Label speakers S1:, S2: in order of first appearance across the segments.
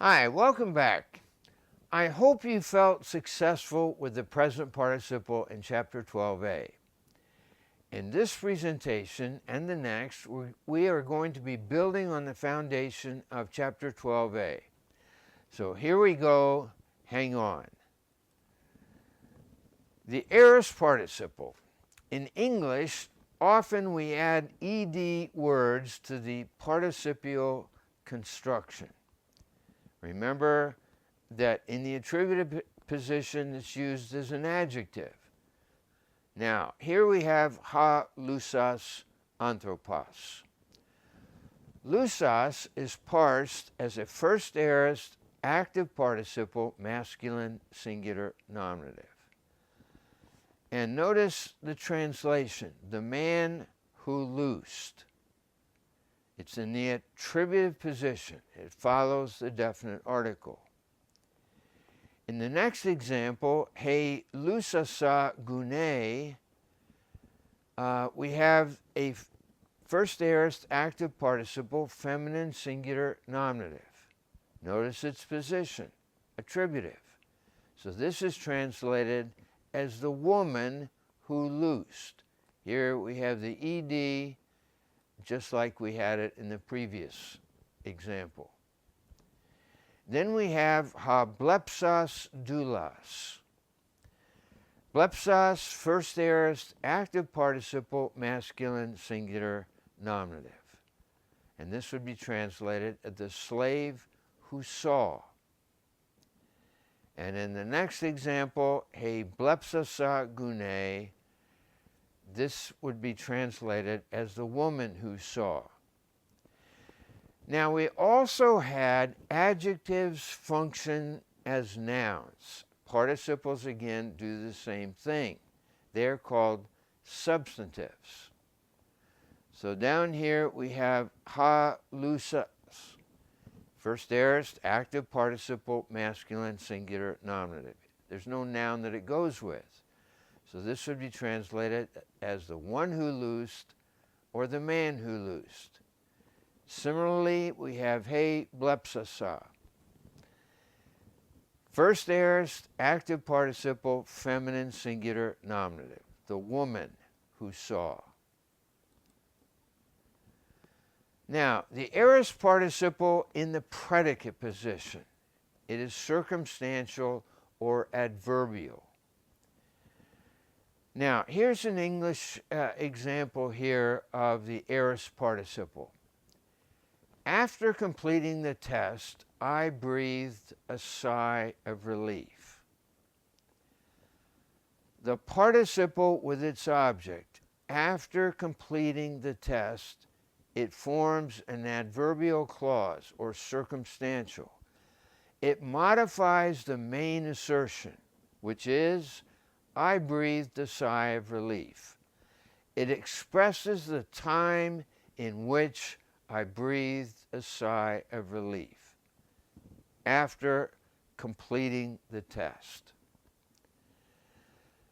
S1: Hi, welcome back. I hope you felt successful with the present participle in Chapter 12a. In this presentation and the next, we are going to be building on the foundation of Chapter 12a. So here we go, hang on. The aorist participle. In English, often we add ed words to the participial construction. Remember that in the attributive position it's used as an adjective. Now, here we have ha lusas anthropos. Lusas is parsed as a first aorist active participle, masculine singular nominative. And notice the translation, the man who loosed. It's in the attributive position. It follows the definite article. In the next example, he lusasa gune, we have a first aorist active participle, feminine singular nominative. Notice its position, attributive. So this is translated as the woman who loosed. Here we have the ed, just like we had it in the previous example. Then we have ha blepsas doulas. Blepsas, first aorist, active participle, masculine singular nominative. And this would be translated as the slave who saw. And in the next example, he blepsasa gune, this would be translated as the woman who saw. Now we also had adjectives function as nouns. Participles again do the same thing. They're called substantives. So down here we have ha lusas, first aorist active participle, masculine singular nominative. There's no noun that it goes with. So this would be translated as the one who loosed or the man who loosed. Similarly, we have he blepsasa. First aorist active participle, feminine singular nominative. The woman who saw. Now, the aorist participle in the predicate position. It is circumstantial or adverbial. Now, here's an English example here of the aorist participle. After completing the test, I breathed a sigh of relief. The participle with its object, after completing the test, it forms an adverbial clause or circumstantial. It modifies the main assertion, which is, I breathed a sigh of relief. It expresses the time in which I breathed a sigh of relief after completing the test.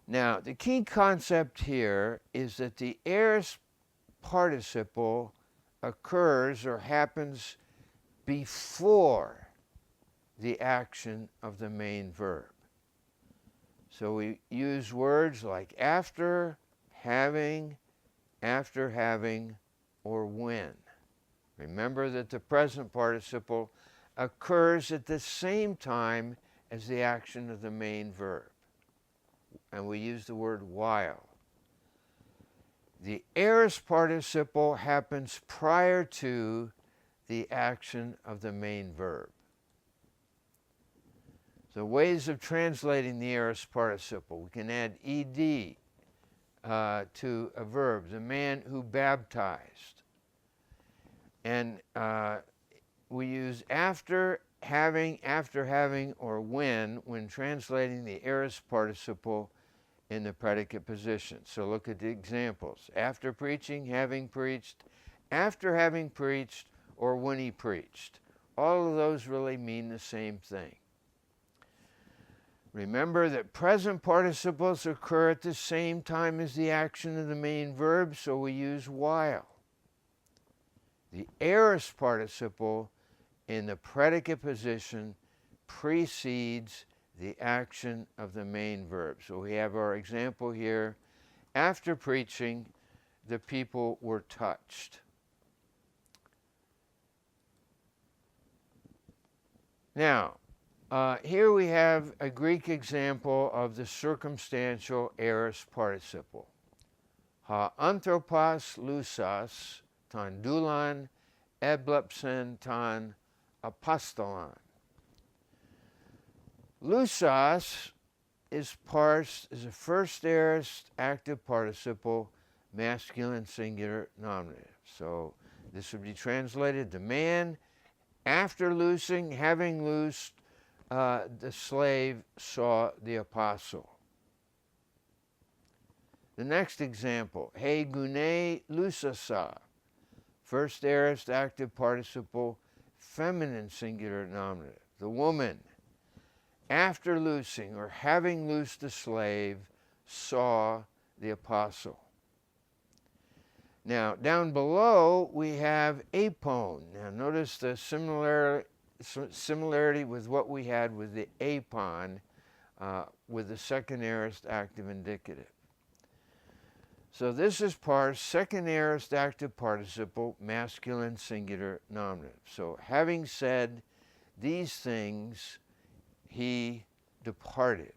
S1: Now, the key concept here is that the aorist participle occurs or happens before the action of the main verb. So we use words like after having, or when. Remember that the present participle occurs at the same time as the action of the main verb. And we use the word while. The aorist participle happens prior to the action of the main verb. So ways of translating the aorist participle. We can add ed to a verb, the man who baptized. And we use after having, or when translating the aorist participle in the predicate position. So look at the examples. After preaching, having preached, after having preached, or when he preached. All of those really mean the same thing. Remember that present participles occur at the same time as the action of the main verb, so we use while. The aorist participle in the predicate position precedes the action of the main verb. So we have our example here. After preaching, the people were touched. Now, here we have a Greek example of the circumstantial aorist participle. Ha anthropos lusas ton doulan eblepsen ton apostolan. Lusas is parsed as a first aorist active participle, masculine singular nominative. So this would be translated, the man, after loosing, having loosed, the slave saw the apostle. The next example, he gune lusasa, first aorist active participle, feminine singular nominative. The woman, after loosing or having loosed the slave, saw the apostle. Now, down below, we have apone. Now, notice the similarity with what we had with the apon, with the second aorist active indicative. So this is parsed second aorist active participle, masculine singular nominative. So having said these things, he departed.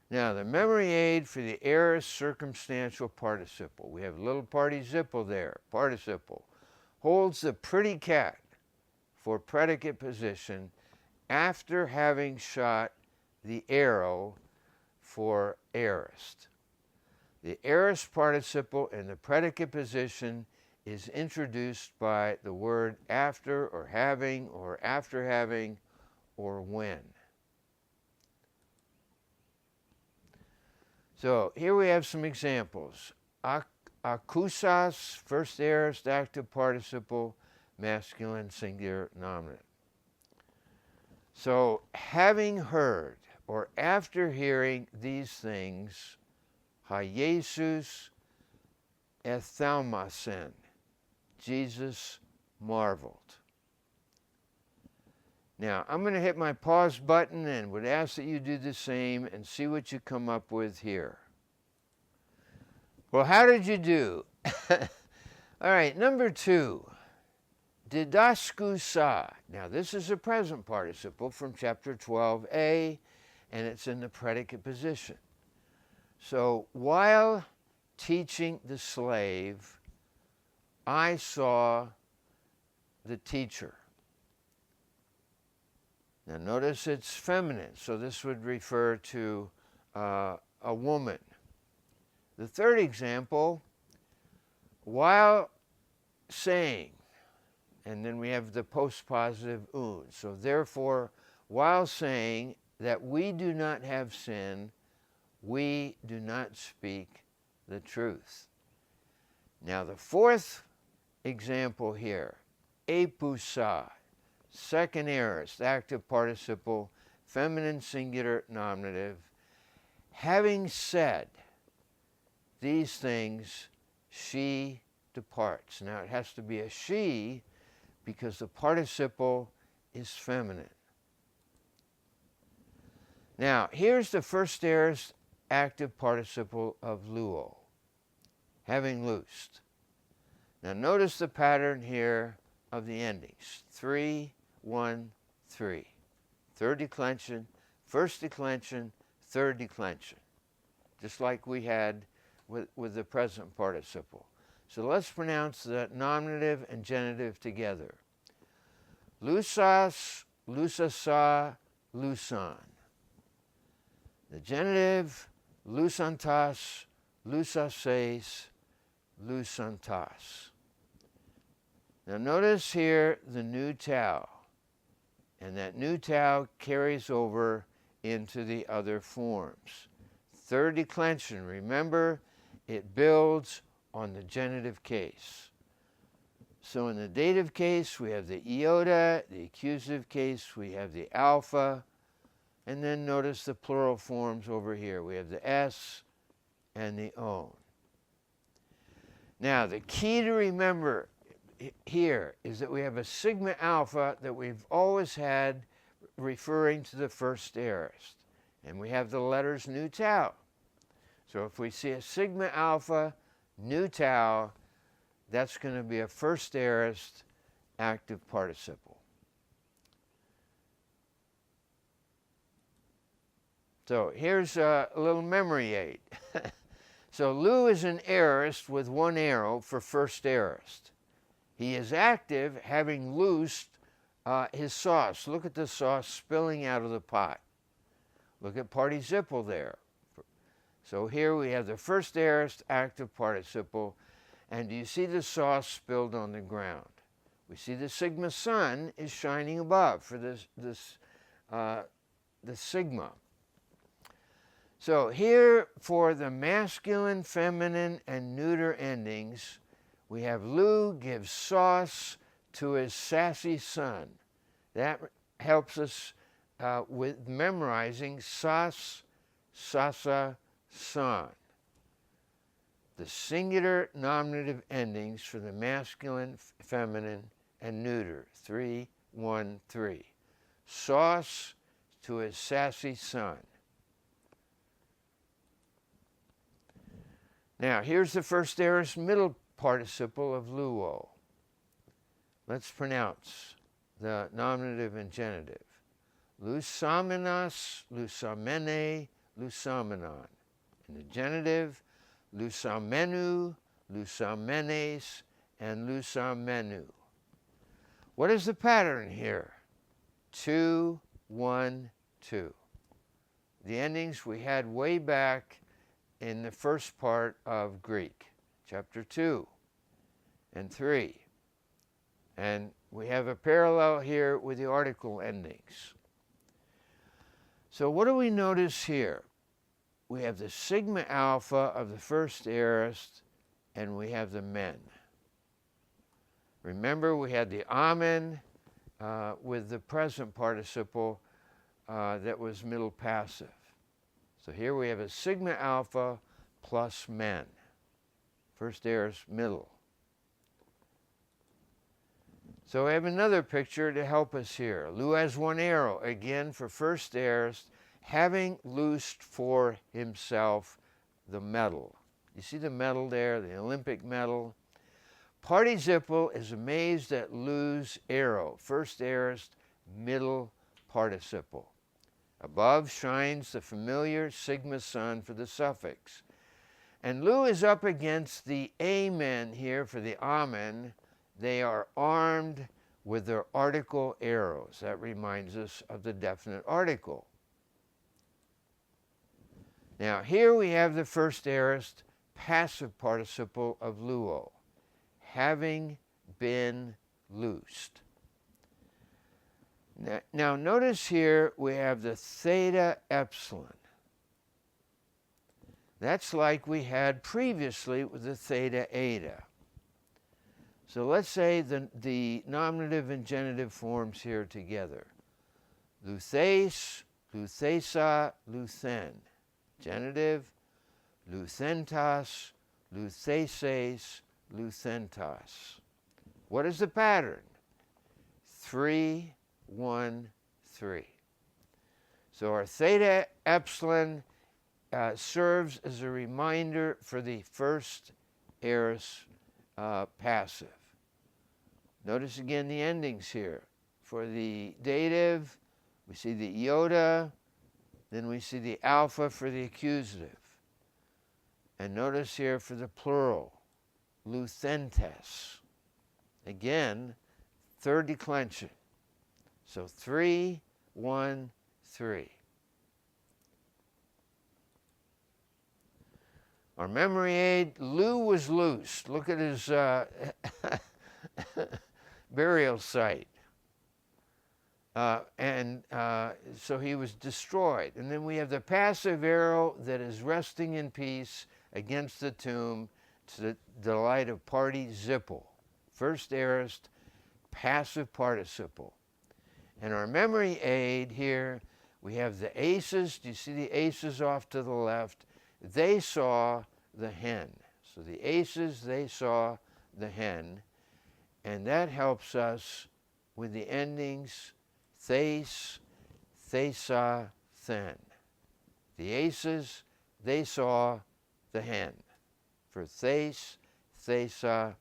S1: Now, the memory aid for the aorist circumstantial participle. We have little participle there, participle. Holds the pretty cat for predicate position after having shot the arrow for aorist. The aorist participle in the predicate position is introduced by the word after or having or after having or when. So here we have some examples. Akusas, first aorist active participle, masculine singular nominative. So having heard or after hearing these things, ha Jesus ethaumasen, Jesus marveled. Now, I'm going to hit my pause button and would ask that you do the same and see what you come up with here. Well, how did you do? All right, number 2, didaskusa. Now, this is a present participle from chapter 12a, and it's in the predicate position. So, while teaching the slave, I saw the teacher. Now notice it's feminine, so this would refer to a woman. The third example, while saying, and then we have the postpositive un. So therefore, while saying that we do not have sin, we do not speak the truth. Now the fourth example here, epusa, second aorist active participle, feminine singular nominative. Having said these things, she departs. Now it has to be a she because the participle is feminine. Now here's the first aorist active participle of luo, having loosed. Now notice the pattern here of the endings, 3, 1, 3. Third declension, first declension, third declension, just like we had with the present participle. So let's pronounce the nominative and genitive together. Lusas, lusasa, lusan. The genitive, lusantas, lusases, lusantas. Now notice here the new tau, and that new tau carries over into the other forms. Third declension, remember, it builds on the genitive case. So in the dative case, we have the iota, the accusative case, we have the alpha, and then notice the plural forms over here. We have the s and the own. Now, the key to remember here is that we have a sigma alpha that we've always had referring to the first aorist. And we have the letters nu tau. So if we see a sigma alpha nu tau, that's going to be a first aorist active participle. So here's a little memory aid. So Lu is an aorist with one arrow for first aorist. He is active having loosed his sauce. Look at the sauce spilling out of the pot. Look at participle there. So here we have the first aorist active participle, and do you see the sauce spilled on the ground? We see the sigma sun is shining above for the sigma. So here for the masculine, feminine, and neuter endings, we have Lu gives sauce to his sassy son. That helps us with memorizing sas, sasa, san. The singular nominative endings for the masculine, feminine, and neuter. 3, 1, 3. Sauce to his sassy son. Now, here's the first aorist middle participle of luo. Let's pronounce the nominative and genitive. Lusamenas, lusamene, lusamenon. In the genitive, lusamenu, lusamenes, and lusamenu. What is the pattern here? 2, 1, 2. The endings we had way back in the first part of Greek, chapter 2 and 3. And we have a parallel here with the article endings. So what do we notice here? We have the sigma alpha of the first aorist, and we have the men. Remember, we had the amen with the present participle that was middle passive. So here we have a sigma alpha plus men. First aorist middle. So we have another picture to help us here. Lu has one arrow, again for first aorist, having loosed for himself the medal. You see the medal there, the Olympic medal? Participle is amazed at Lu's arrow, first aorist, middle participle. Above shines the familiar sigma sun for the suffix. And Lu is up against the amen here for the amen. They are armed with their article arrows. That reminds us of the definite article. Now here we have the first aorist passive participle of luo, having been loosed. Now notice here we have the theta epsilon. That's like we had previously with the theta eta. So let's say the nominative and genitive forms here together. Luthes, luthesa, luthen. Genitive, luthentas, lutheses, luthentas. What is the pattern? 3, 1, 3. So our theta epsilon serves as a reminder for the first aorist passive. Notice again the endings here. For the dative, we see the iota, then we see the alpha for the accusative. And notice here for the plural, luthentes. Again, third declension. So 3, 1, 3. Our memory aid, Lu was loose. Look at his burial site. So he was destroyed. And then we have the passive arrow that is resting in peace against the tomb to the delight of participle. First aorist, passive participle. And our memory aid here, we have the aces. Do you see the aces off to the left? They saw the hen. So the aces, they saw the hen. And that helps us with the endings thes, thesa, then. The aces, they saw the hen, for thes, thesa,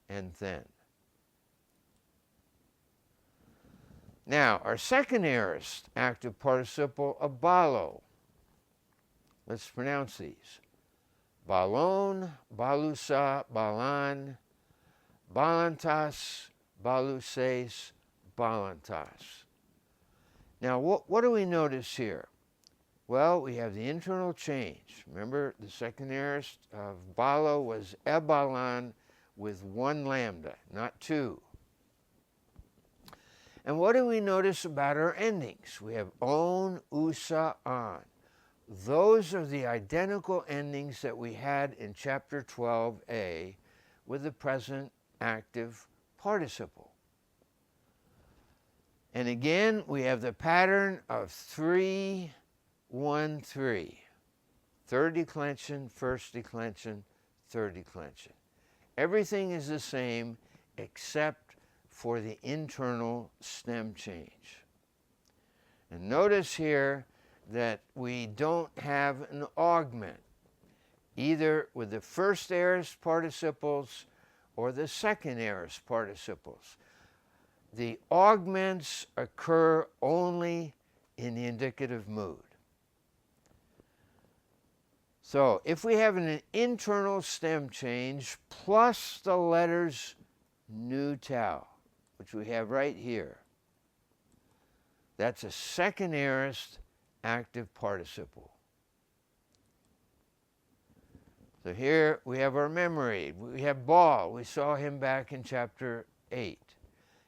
S1: and then. Now, our second aorist active participle, abalo. Let's pronounce these. Balon, balusa, balan, balantas, baluses, balantas. Now, what do we notice here? Well, we have the internal change. Remember, the second aorist of balo was ebalan with one lambda, not two. And what do we notice about our endings? We have on, usa, on. Those are the identical endings that we had in chapter 12a with the present active participle. And again, we have the pattern of 3, 1, 3. Third declension, first declension, third declension. Everything is the same except for the internal stem change. And notice here that we don't have an augment, either with the first aorist participles or the second aorist participles. The augments occur only in the indicative mood. So if we have an internal stem change plus the letters nu tau, which we have right here, that's a second aorist active participle. So here we have our memory. We have Ball. We saw him back in chapter 8.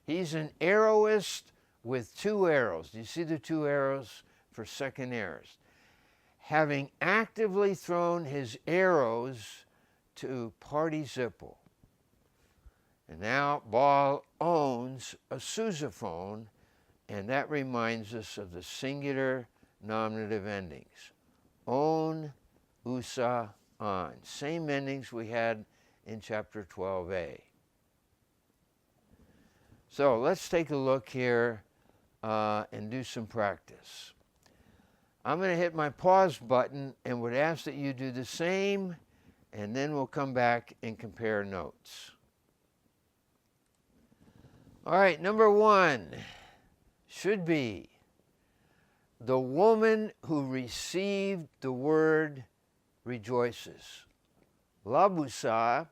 S1: He's an arrowist with two arrows. Do you see the two arrows for second aorist? Having actively thrown his arrows to participle. And now Ball owns a sousaphone, and that reminds us of the singular nominative endings. On, usa, on. Same endings we had in chapter 12a. So let's take a look here and do some practice. I'm going to hit my pause button and would ask that you do the same, and then we'll come back and compare notes. All right, number 1 should be the woman who received the word rejoices. Labusa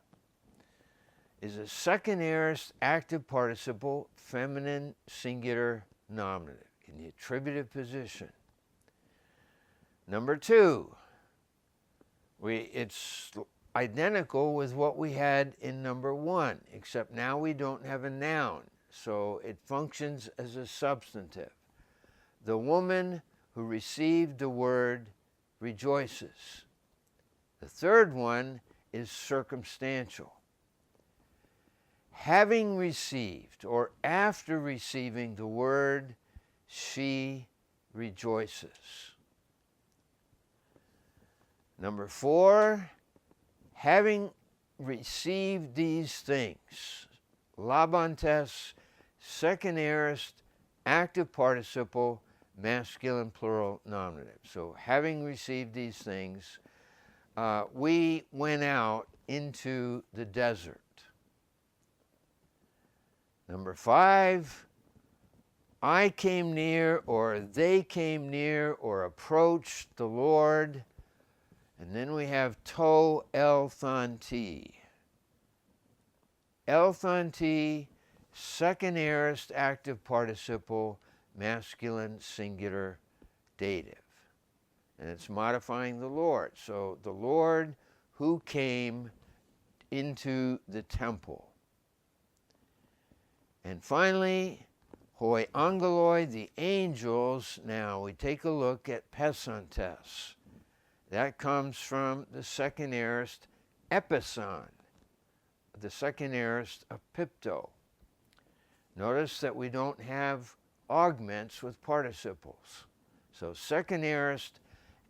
S1: is a second aorist active participle, feminine singular nominative in the attributive position. Number 2, it's identical with what we had in number 1, except now we don't have a noun, so it functions as a substantive. The woman who received the word rejoices. The third one is circumstantial. Having received or after receiving the word, she rejoices. Number 4, having received these things, labantes, second aorist, active participle, masculine plural nominative. So having received these things, we went out into the desert. Number 5, I came near, or they came near, or approached the Lord. And then we have to elthanti. Elthanti, second aorist active participle, masculine singular dative. And it's modifying the Lord. So the Lord who came into the temple. And finally, hoi angeloi, the angels. Now we take a look at pesantes. That comes from the second aorist epison, the second aorist of pipto. Notice that we don't have augments with participles. So second aorist,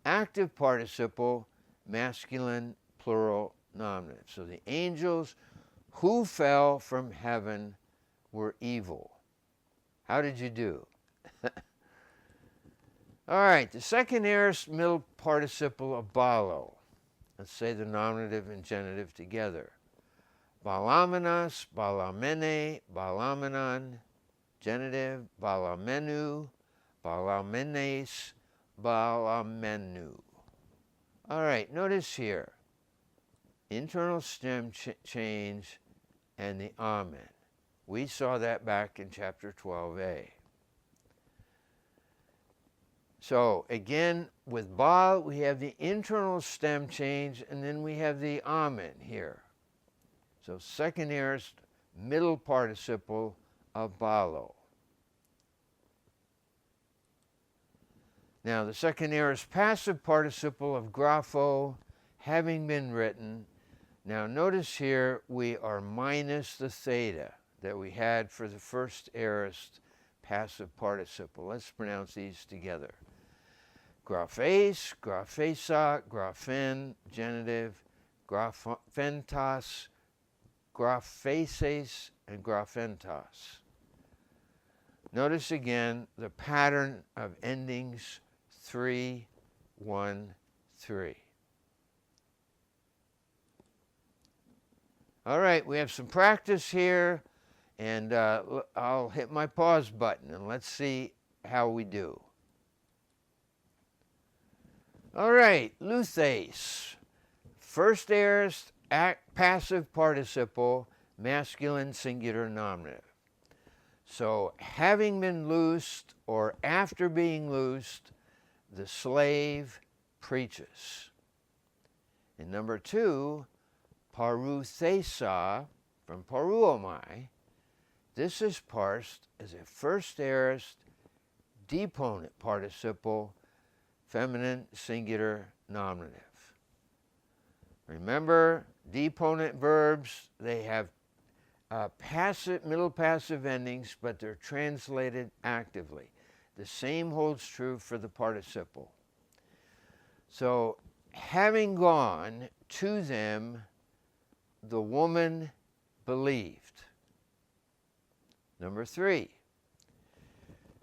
S1: active participle, masculine plural nominative. So the angels who fell from heaven were evil. How did you do? All right, the second aorist middle participle of balo. Let's say the nominative and genitive together. Balamenas, balamene, balamenan. Genitive, balamenu, balamenes, balamenu. All right, notice here, internal stem change and the amen. We saw that back in chapter 12a. So again, with ba, we have the internal stem change, and then we have the amen here. So second aorist middle participle of balo. Now the second aorist passive participle of grapho having been written, now notice here we are minus the theta that we had for the first aorist passive participle. Let's pronounce these together. Graphes, graphesa, graphen, genitive, graphentas, grapheses, and graphentas. Notice again the pattern of endings 3, 1, 3. All right, we have some practice here, and I'll hit my pause button, and let's see how we do. All right, luthes, first aorist passive participle, masculine singular nominative. So having been loosed or after being loosed, the slave preaches. And number 2, paruthesa, from paruomai, this is parsed as a first aorist deponent participle, feminine singular nominative. Remember, deponent verbs, they have passive, middle passive endings, but they're translated actively. The same holds true for the participle. So, having gone to them, the woman believed. Number 3,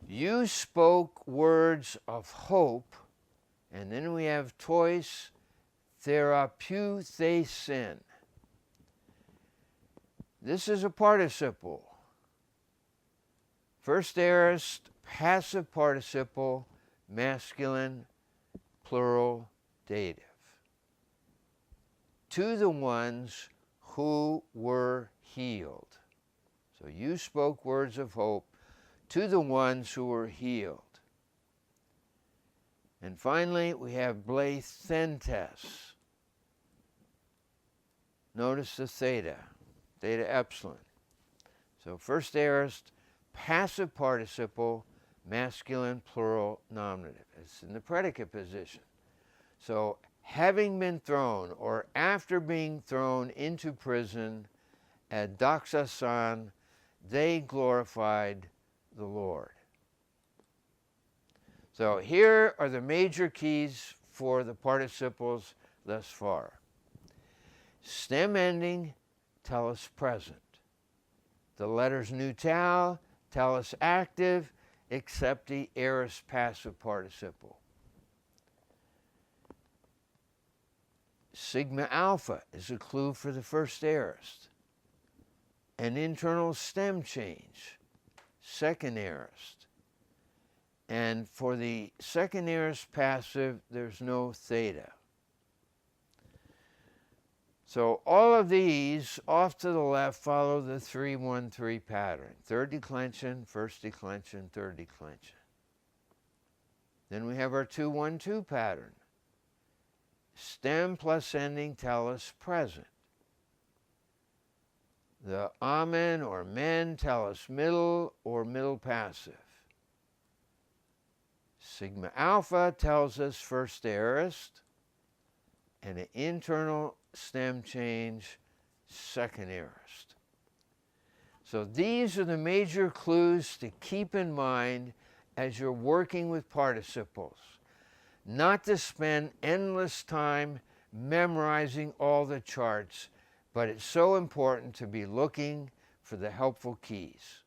S1: you spoke words of hope, and then we have tois therapeuthesin. This is a participle. First aorist passive participle, masculine, plural, dative. To the ones who were healed. So you spoke words of hope to the ones who were healed. And finally, we have bleithentes. Notice the theta epsilon. So first aorist, passive participle, masculine, plural, nominative. It's in the predicate position. So having been thrown or after being thrown into prison at doxasan, they glorified the Lord. So here are the major keys for the participles thus far. Stem ending tell us present. The letters nutal tell us active, except the aorist passive participle. Sigma alpha is a clue for the first aorist. An internal stem change, second aorist. And for the second aorist passive, there's no theta. So all of these off to the left follow the 3-1-3 pattern. Third declension, first declension, third declension. Then we have our 2-1-2 pattern. Stem plus ending tell us present. The amen or men tell us middle or middle passive. Sigma alpha tells us first aorist, and an internal stem change, second aorist. So these are the major clues to keep in mind as you're working with participles. Not to spend endless time memorizing all the charts, but it's so important to be looking for the helpful keys.